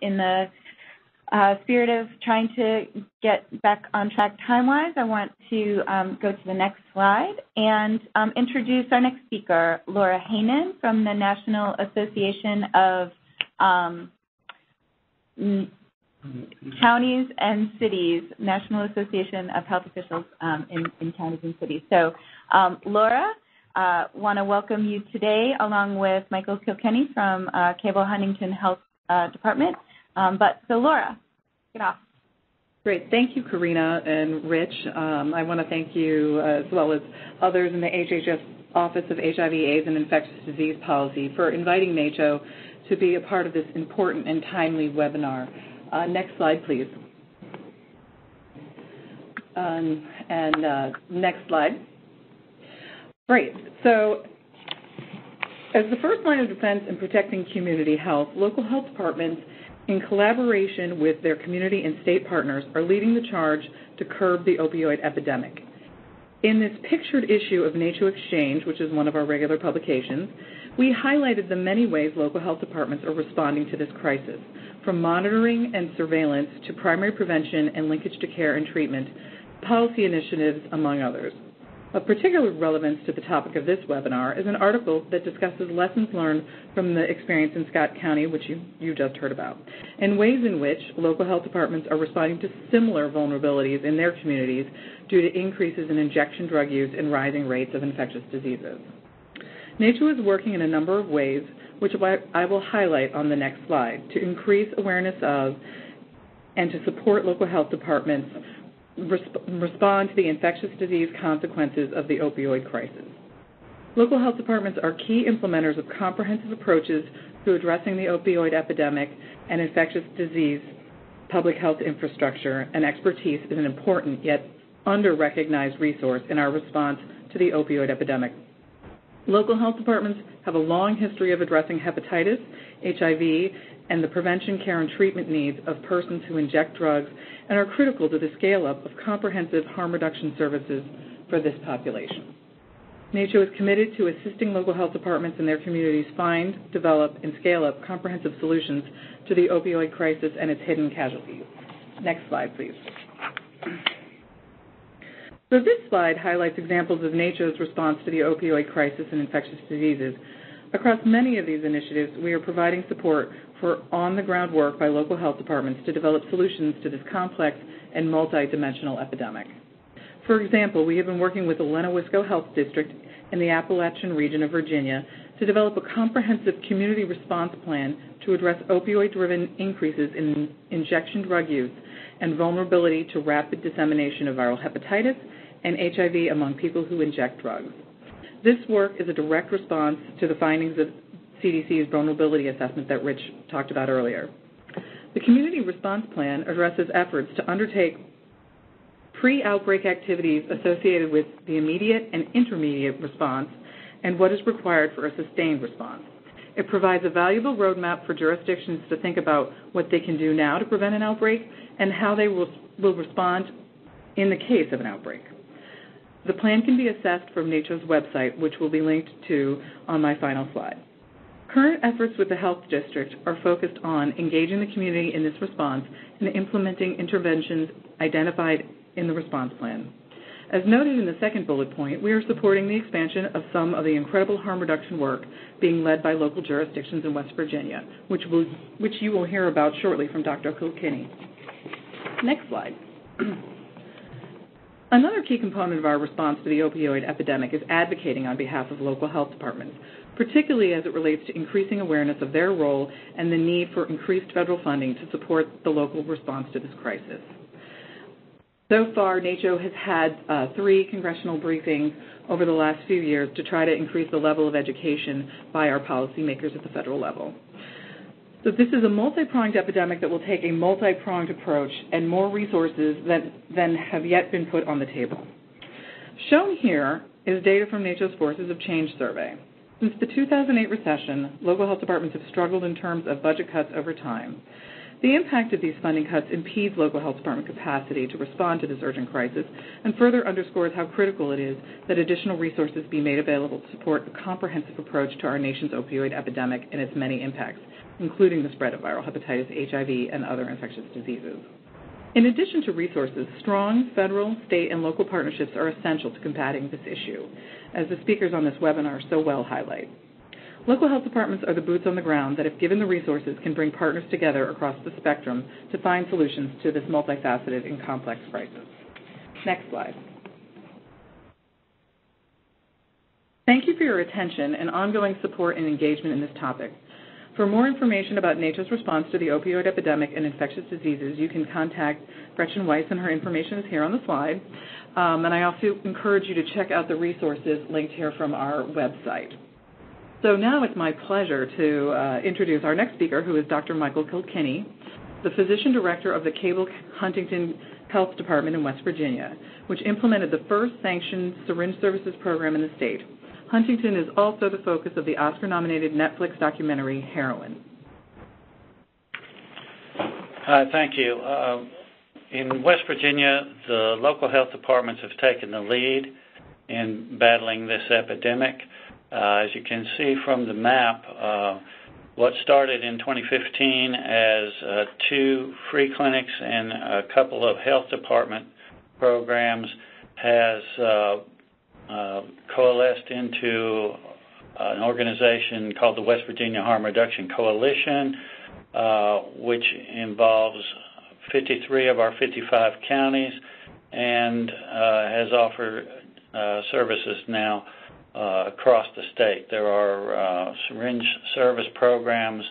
in the spirit of trying to get back on track time-wise, I want to go to the next slide and introduce our next speaker, Laura Hanen from the National Association of Counties and Cities, National Association of Health Officials in Counties and Cities. So, Laura, want to welcome you today along with Michael Kilkenny from Cabell-Huntington Health Department. So, Laura, get off. Great. Thank you, Karina and Rich. I want to thank you, as well as others in the HHS Office of HIV, AIDS, and Infectious Disease Policy for inviting NACCHO to be a part of this important and timely webinar. Next slide, please. Next slide. Great. So, as the first line of defense in protecting community health, local health departments, in collaboration with their community and state partners, are leading the charge to curb the opioid epidemic. In this pictured issue of NACCHO Exchange, which is one of our regular publications, we highlighted the many ways local health departments are responding to this crisis, from monitoring and surveillance to primary prevention and linkage to care and treatment, policy initiatives, among others. Of particular relevance to the topic of this webinar is an article that discusses lessons learned from the experience in Scott County, which you just heard about, and ways in which local health departments are responding to similar vulnerabilities in their communities due to increases in injection drug use and rising rates of infectious diseases. NACCHO is working in a number of ways, which I will highlight on the next slide, to increase awareness of and to support local health departments respond to the infectious disease consequences of the opioid crisis. Local health departments are key implementers of comprehensive approaches to addressing the opioid epidemic and infectious disease public health infrastructure, and expertise is an important yet under-recognized resource in our response to the opioid epidemic. Local health departments have a long history of addressing hepatitis, HIV, and the prevention, care, and treatment needs of persons who inject drugs and are critical to the scale-up of comprehensive harm reduction services for this population. NACCHO is committed to assisting local health departments and their communities find, develop, and scale up comprehensive solutions to the opioid crisis and its hidden casualties. Next slide, please. So this slide highlights examples of NACCHO's response to the opioid crisis and infectious diseases. Across many of these initiatives, we are providing support for on-the-ground work by local health departments to develop solutions to this complex and multidimensional epidemic. For example, we have been working with the Lennowisco Health District in the Appalachian region of Virginia to develop a comprehensive community response plan to address opioid-driven increases in injection drug use and vulnerability to rapid dissemination of viral hepatitis and HIV among people who inject drugs. This work is a direct response to the findings of CDC's vulnerability assessment that Rich talked about earlier. The community response plan addresses efforts to undertake pre-outbreak activities associated with the immediate and intermediate response and what is required for a sustained response. It provides a valuable roadmap for jurisdictions to think about what they can do now to prevent an outbreak and how they will respond in the case of an outbreak. The plan can be assessed from NACCHO's website, which will be linked to on my final slide. Current efforts with the health district are focused on engaging the community in this response and implementing interventions identified in the response plan. As noted in the second bullet point, we are supporting the expansion of some of the incredible harm reduction work being led by local jurisdictions in West Virginia, which you will hear about shortly from Dr. Kilkenny. Next slide. Another key component of our response to the opioid epidemic is advocating on behalf of local health departments, particularly as it relates to increasing awareness of their role and the need for increased federal funding to support the local response to this crisis. So far, NACCHO has had 3 congressional briefings over the last few years to try to increase the level of education by our policymakers at the federal level. So this is a multi-pronged epidemic that will take a multi-pronged approach and more resources than have yet been put on the table. Shown here is data from NACCHO's Forces of Change survey. Since the 2008 recession, local health departments have struggled in terms of budget cuts over time. The impact of these funding cuts impedes local health department capacity to respond to this urgent crisis and further underscores how critical it is that additional resources be made available to support a comprehensive approach to our nation's opioid epidemic and its many impacts, including the spread of viral hepatitis, HIV, and other infectious diseases. In addition to resources, strong federal, state, and local partnerships are essential to combating this issue, as the speakers on this webinar so well highlight. Local health departments are the boots on the ground that, if given the resources, can bring partners together across the spectrum to find solutions to this multifaceted and complex crisis. Next slide. Thank you for your attention and ongoing support and engagement in this topic. For more information about NACCHO's response to the opioid epidemic and infectious diseases, you can contact Gretchen Weiss, and her information is here on the slide. And I also encourage you to check out the resources linked here from our website. So now it's my pleasure to introduce our next speaker, who is Dr. Michael Kilkenny, the Physician Director of the Cabell-Huntington Health Department in West Virginia, which implemented the first sanctioned syringe services program in the state. Huntington is also the focus of the Oscar-nominated Netflix documentary, Heroin. Thank you. In West Virginia, the local health departments have taken the lead in battling this epidemic. As you can see from the map, what started in 2015 as 2 free clinics and a couple of health department programs has coalesced into an organization called the West Virginia Harm Reduction Coalition, which involves 53 of our 55 counties and has offered services now across the state. There are syringe service programs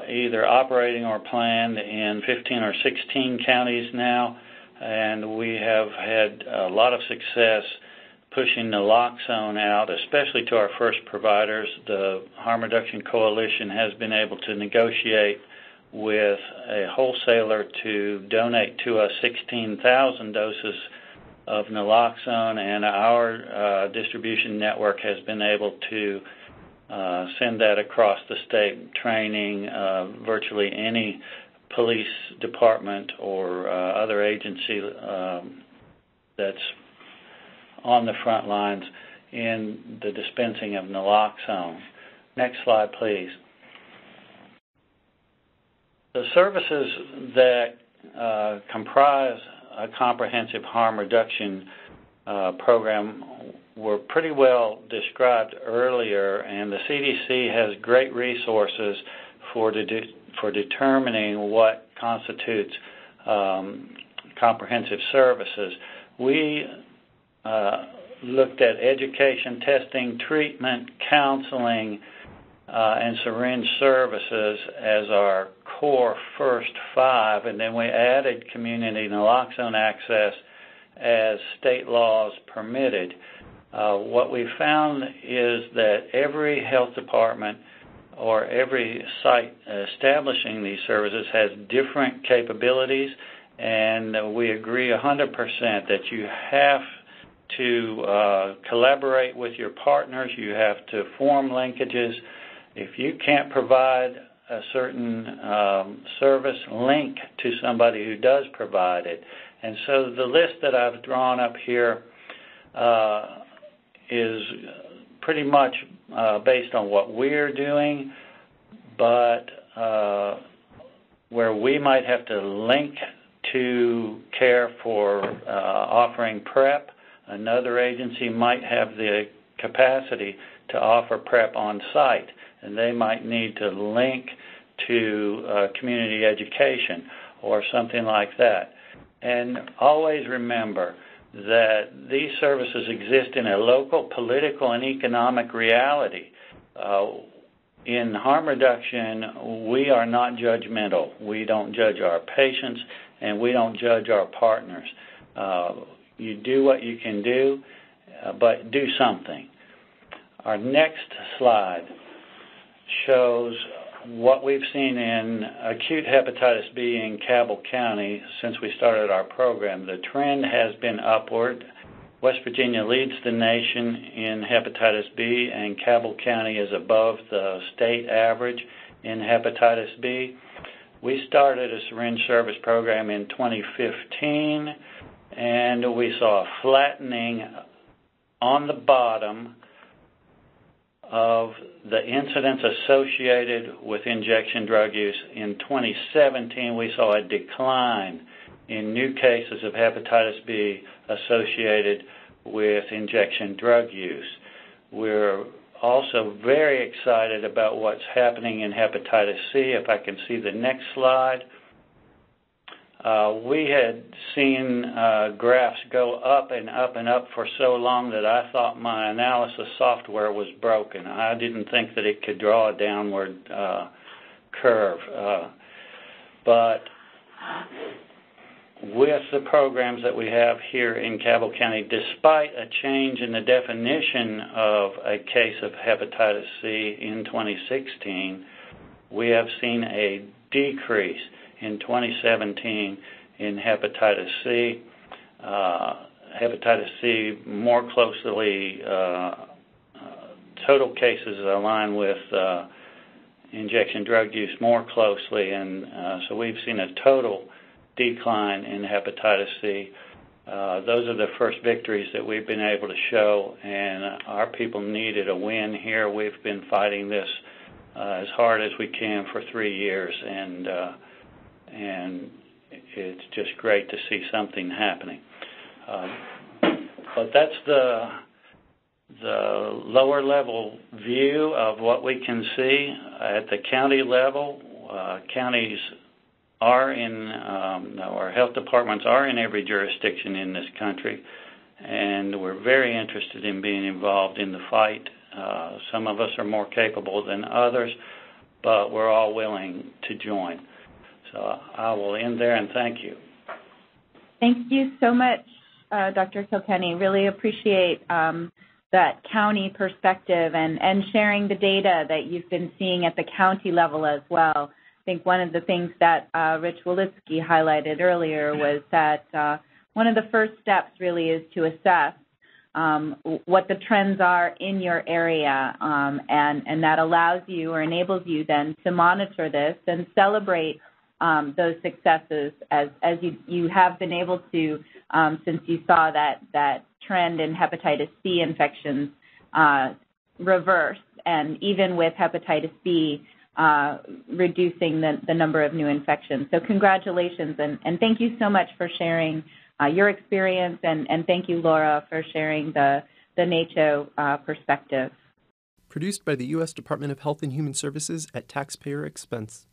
either operating or planned in 15 or 16 counties now, and we have had a lot of success pushing naloxone out, especially to our first providers. The Harm Reduction Coalition has been able to negotiate with a wholesaler to donate to us 16,000 doses of naloxone, and our distribution network has been able to send that across the state, training virtually any police department or other agency that's on the front lines in the dispensing of naloxone. Next slide, please. The services that comprise a comprehensive harm reduction program were pretty well described earlier, and the CDC has great resources for determining what constitutes comprehensive services. We looked at education, testing, treatment, counseling, and syringe services as our core first 5, and then we added community naloxone access as state laws permitted. What we found is that every health department or every site establishing these services has different capabilities, and we agree 100% that you have to collaborate with your partners. You have to form linkages. If you can't provide a certain service, link to somebody who does provide it. And so the list that I've drawn up here is pretty much based on what we're doing, but where we might have to link to care for offering PrEP, another agency might have the capacity to offer PrEP on site, and they might need to link to community education or something like that. And always remember that these services exist in a local political and economic reality. In harm reduction, we are not judgmental. We don't judge our patients, and we don't judge our partners. You do what you can do, but do something. Our next slide shows what we've seen in acute hepatitis B in Cabell County since we started our program. The trend has been upward. West Virginia leads the nation in hepatitis B, and Cabell County is above the state average in hepatitis B. We started a syringe service program in 2015, and we saw a flattening on the bottom of the incidents associated with injection drug use. In 2017, we saw a decline in new cases of hepatitis B associated with injection drug use. We're also very excited about what's happening in hepatitis C. If I can see the next slide. We had seen graphs go up and up and up for so long that I thought my analysis software was broken. I didn't think that it could draw a downward curve. But with the programs that we have here in Cabell County, despite a change in the definition of a case of hepatitis C in 2016, we have seen a decrease in 2017 in hepatitis C. Hepatitis C more closely, total cases align with injection drug use more closely, and so we've seen a total decline in hepatitis C. Those are the first victories that we've been able to show, and our people needed a win here. We've been fighting this as hard as we can for 3 years, and it's just great to see something happening. But that's the lower level view of what we can see at the county level. Counties are in, our health departments are in every jurisdiction in this country, and we're very interested in being involved in the fight. Some of us are more capable than others, but we're all willing to join. So I will end there, and thank you. Thank you so much, Dr. Kilkenny. Really appreciate that county perspective and sharing the data that you've been seeing at the county level as well. I think one of the things that Rich Walitsky highlighted earlier was that one of the first steps really is to assess what the trends are in your area, and that allows you or enables you then to monitor this and celebrate those successes as you have been able to since you saw that trend in hepatitis C infections reverse, and even with hepatitis B reducing the number of new infections. So congratulations, and thank you so much for sharing your experience, and thank you, Laura, for sharing the NACCHO perspective. Produced by the U.S. Department of Health and Human Services at taxpayer expense.